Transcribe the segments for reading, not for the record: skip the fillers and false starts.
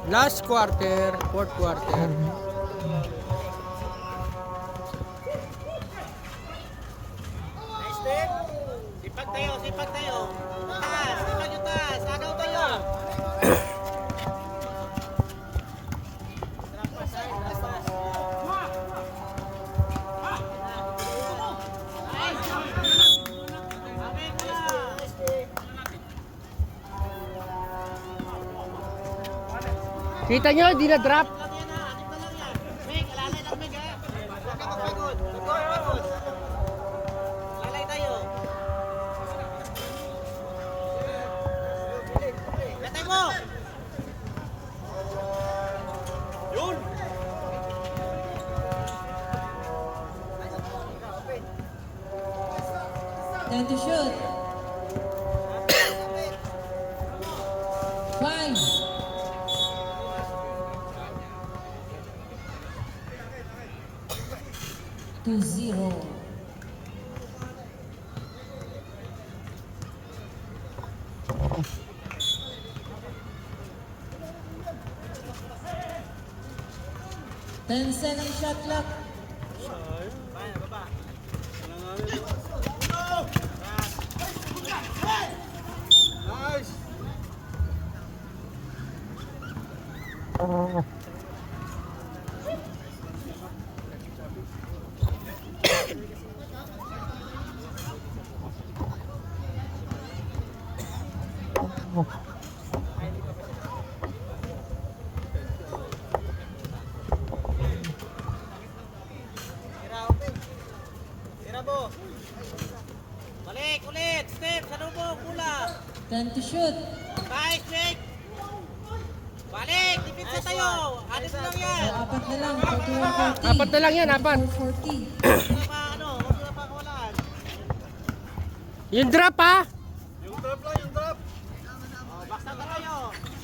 Last quarter, fourth quarter. Nice step. Sipag tayo, sipag tayo. Taas, sipag yung taas. Agaw tayo. Trapas, ay, trapas. Amen ka lang. Kita nyo, di na drop. Lang yan ha, anim na lang yan. Meg, alalay lang Meg ha. Huwag ka magpagod. Huwag ka magpagod. Alalay tayo. Gatay mo. Yun. Time to shoot. 5. To 0. Ten-second shot clock. Tira, open. Tira mo. Balik, ulit. Step, sa lubog, pula. Time to shoot. Nice, Jake. Balik, dipinsa tayo. Alis lang yan. So, apat na lang. 41-40. Apat na lang yan, apat. 40. Huwag na pa, ano, huwag na pa kawalan. Yung drop ha. Oh, box out na tayo.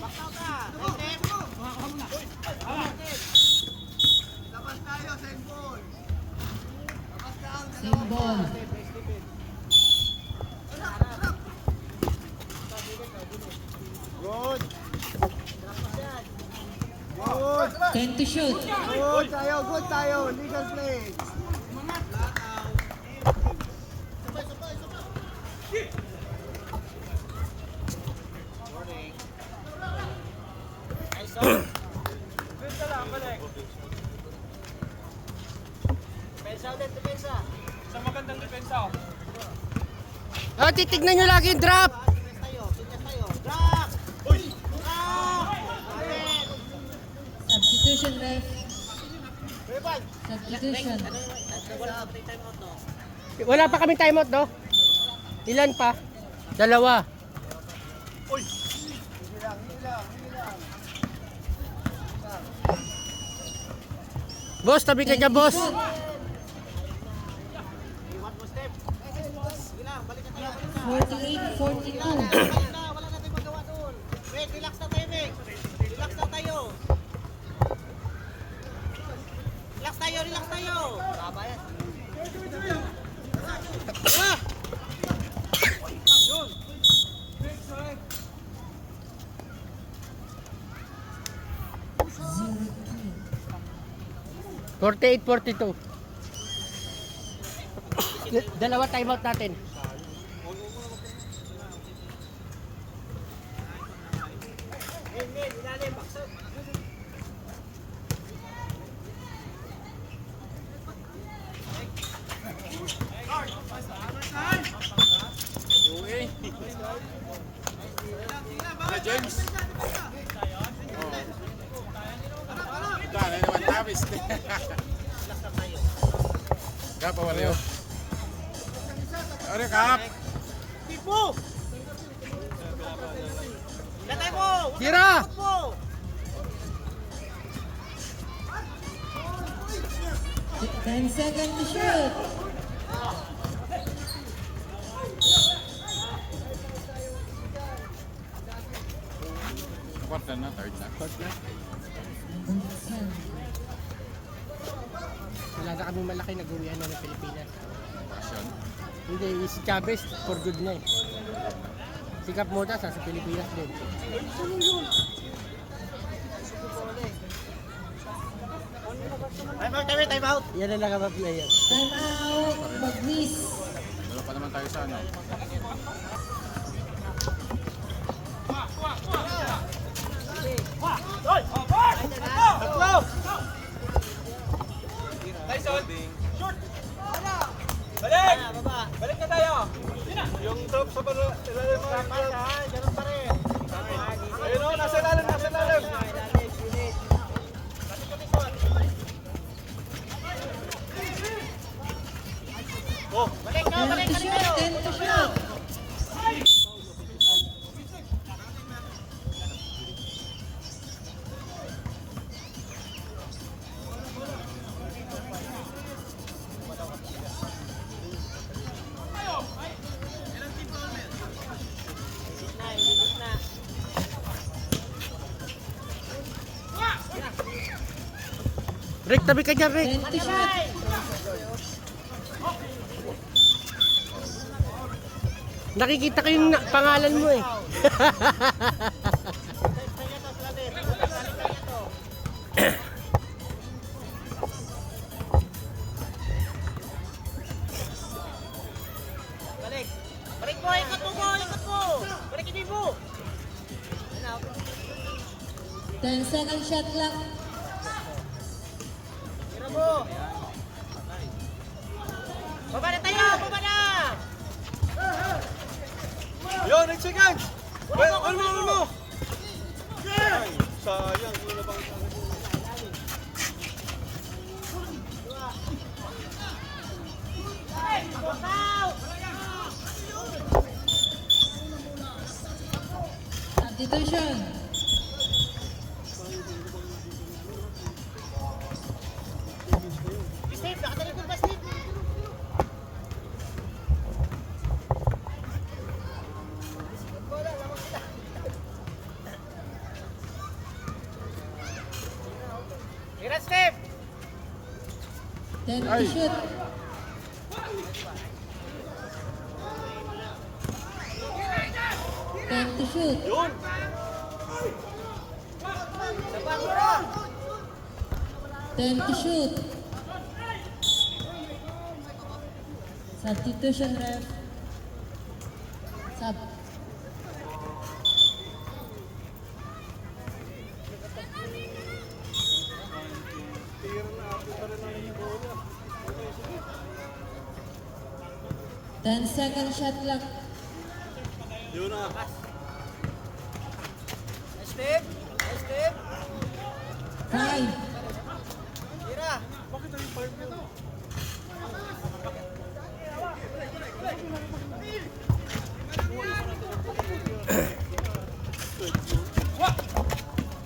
Box out na. Nice, Step. Same ball. Good. 10 to shoot. Good tayo, good tayo. Legal play. Morning. Nice shot. Depensa lang, balik. Depensa ulit, depensa. Sa magandang depensa. Oh, titignan nyo lagi yung drop. Defense tayo, defense tayo. Drop! Uy! Drop! Amen! Substitution, ref. Reban! Substitution. Wala pa tayo time out, no? Wala pa kami timeout, no? Ilan pa? Dalawa. Boss, tabi ka dyan, boss. Iwan mo step. Sige lang, balik na tayo. Balik na. 48-42. Wala na tayong magawa doon. Meg, relax na tayo, Meg. Relax na tayo. Relax tayo, relax tayo. Tama yan. Ah! Yun. 48-42. Dalawa timeout natin. Men, men, ilalim, bakso. James. Dale, naman tapis. Kapa wala yun. Ano kap? Tipo! Gatay mo! Tira! Huwag mo! Ten seconds to shoot. Quarter na, third na. Wala na kami malaki, nag-uwian na ng Pilipinas. Bakasyon. Hindi, si Chavez for good na eh. Si Si Kap Motas, sa Pilipinas din. Time out. Yan ang nakapa-player. Time out. Maglis. Wala pa naman tayo sa ano. Tatlo. Balik! Balik na tayo! Yung drop sa ilalim mo. Ganun pa rin. Ayun o, nasa ilalim, nasa ilalim. Oh, balik na, 10 balik to na shoot. tayo. 10 to shoot. Rick, tabi ka dyan, Rick. 10 to shoot. Nakikita ko yung pangalan mo eh. Balik. Balik mo, ikot mo, ikot mo. Balik hindi mo. 10 second shot lang. Tira mo. Baba na tayo, baba na. Yo, next seconds. Well, ano mo? Sayang, wala bang Substitution. Steve, nakatalikod ba, Steve? Tira, Steve! 10 to shoot. Ten to shoot. Yun! Sapat mo na! 10 to shoot. Substitution ref. Sub. Ten second shot lang. Yun na. Steve! Steve! 5, Tira! Bakit ang 5 yun?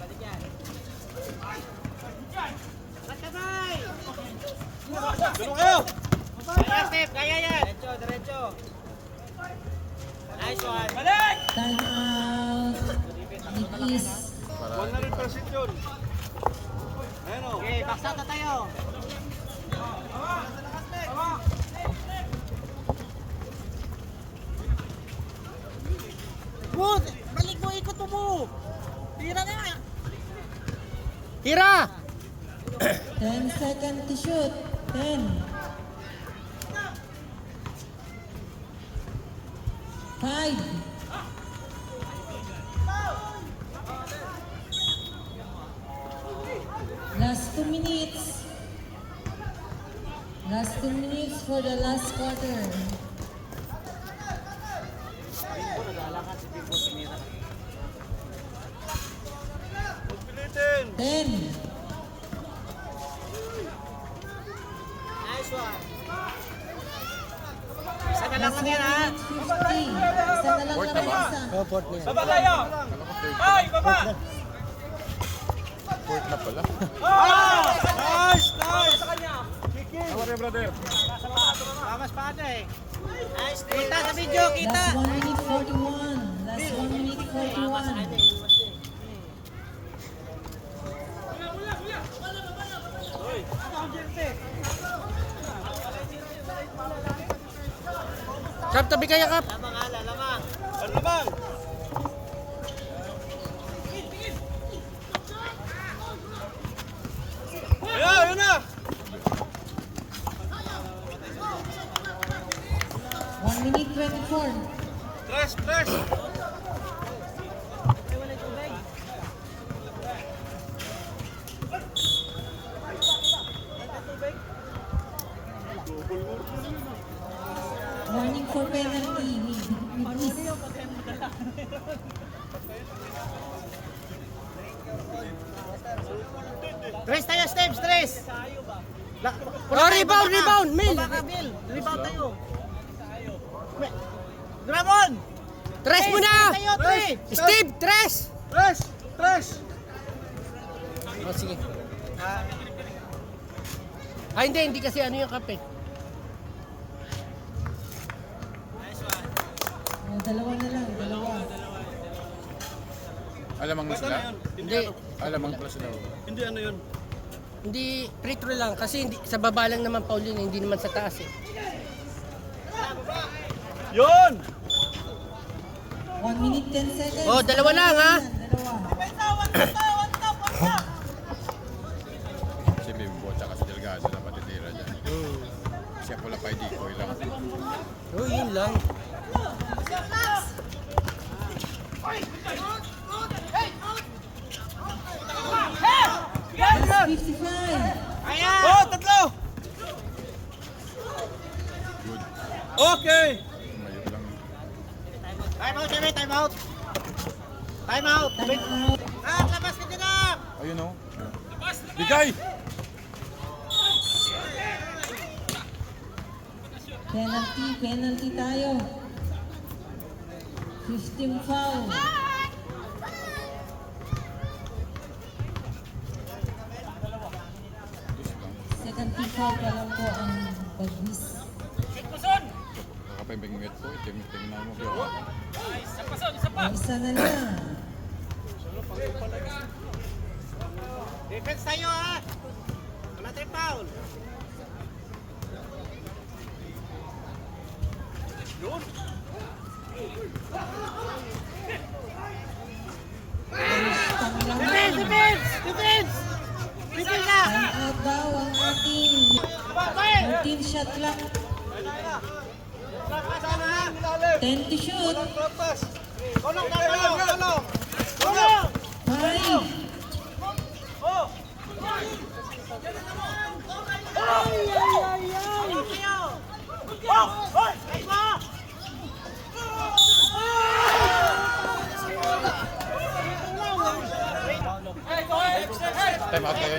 Balik yan. Magkabay! Ganun kayo! Kaya, Steve! Kaya yan! Diretso, diretso! Nice one! Balik! time out. Nikis. 100% yun. Ayan o. Okay, baksa na tayo. Good! Balik mo, ikot mo! Tira na! Tira! 10 second to shoot. 10. 5. Last 2 minutes. Last 2 minutes for the last quarter. Pilitin! 10. Nice one! Isa na lang Last 1 lang yan ha! minute 50. Isa na lang Fourth naman na ba? isa. Oh, port na yan. Baba tayo! Alam ko third. Ay, baba! Fourth na pala. Nice! Nice! Sa kanya! How are you, brother? Lamas pa ata eh. Nice! Kita sa video, kita! Last 1 minute 41. Last 1 minute 41. Kap, tabi kaya, Kap. Lamang hala, lamang! Ano lamang? Tres tayo, Steve, tres. Oh, rebound, Mil. Baka, Bill. Rebound tayo. Dramon! Tres muna. Tayo, tres. Steve, tres. Tres! Oh, sige. Hindi kasi ano yung kape. Dalawa na lang, dalawa. Alamang na sila? Hindi, Alamang pala sila. Hindi ano yun. hindi free throw lang kasi hindi, sa baba lang naman foul yun, hindi naman sa taas eh. Yun! 1 minute 10 seconds. Oh, dalawa lang, ha? Dalawa. Si Bimbo tsaka si Delgado na matitira dyan. Siya pula pa hindi ko lang. Oh, yun lang. Last 55. Oh, tatlo! Good. Okay! Tumayo lang. Time out, Jimmy, time out. Time out. Time out. Labas ka na. Ayun o. Bigay! Penalty tayo. 15 foul. Second team foul pa lang po ang Bagnis. Kakapembing po. Tingnan mo bro. Isa na lang. Defense tayo, ha. Wala tayong foul. Defense! Defense na. Time out daw ang ating 13 shot clock. 10 to shoot. Tulong! 5. Time out kayo.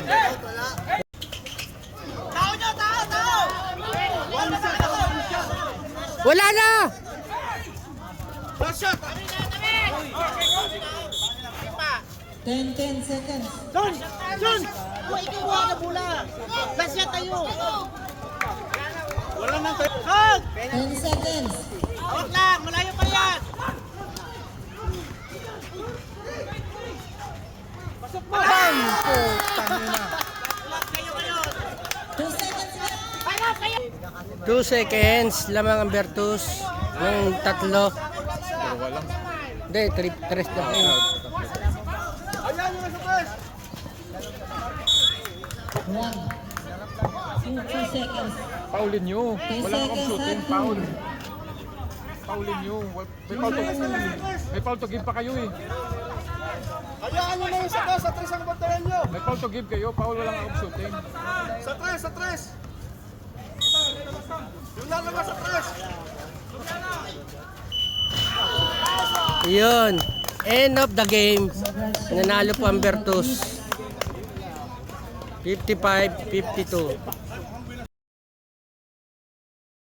Wala na! Last shot! 10 seconds. John! Ikaw na bola! Last shot tayo! Wala nang tayo. Hug! 10 seconds. Hawak lang! Malayo pa yan! Pasok mo! Bang! Kayo ngayon! 2 seconds left. 2 seconds, lamang ang Bertus ng tatlo. Dalawa lang. Hindi, tres na kayo. Ayan yung nasa press! 1. 2 seconds. Paulin nyo. Wala kang shooting. Paul. Paulin nyo. May foul to give pa kayo eh. Hayaan nyo na yung sa tres ang bantayan nyo! May foul to give kayo. Paul wala kang shooting. Sa tres! Yung lalabas sa tres! Yun. End of the game. Nanalo po ang Bertus. 55-52.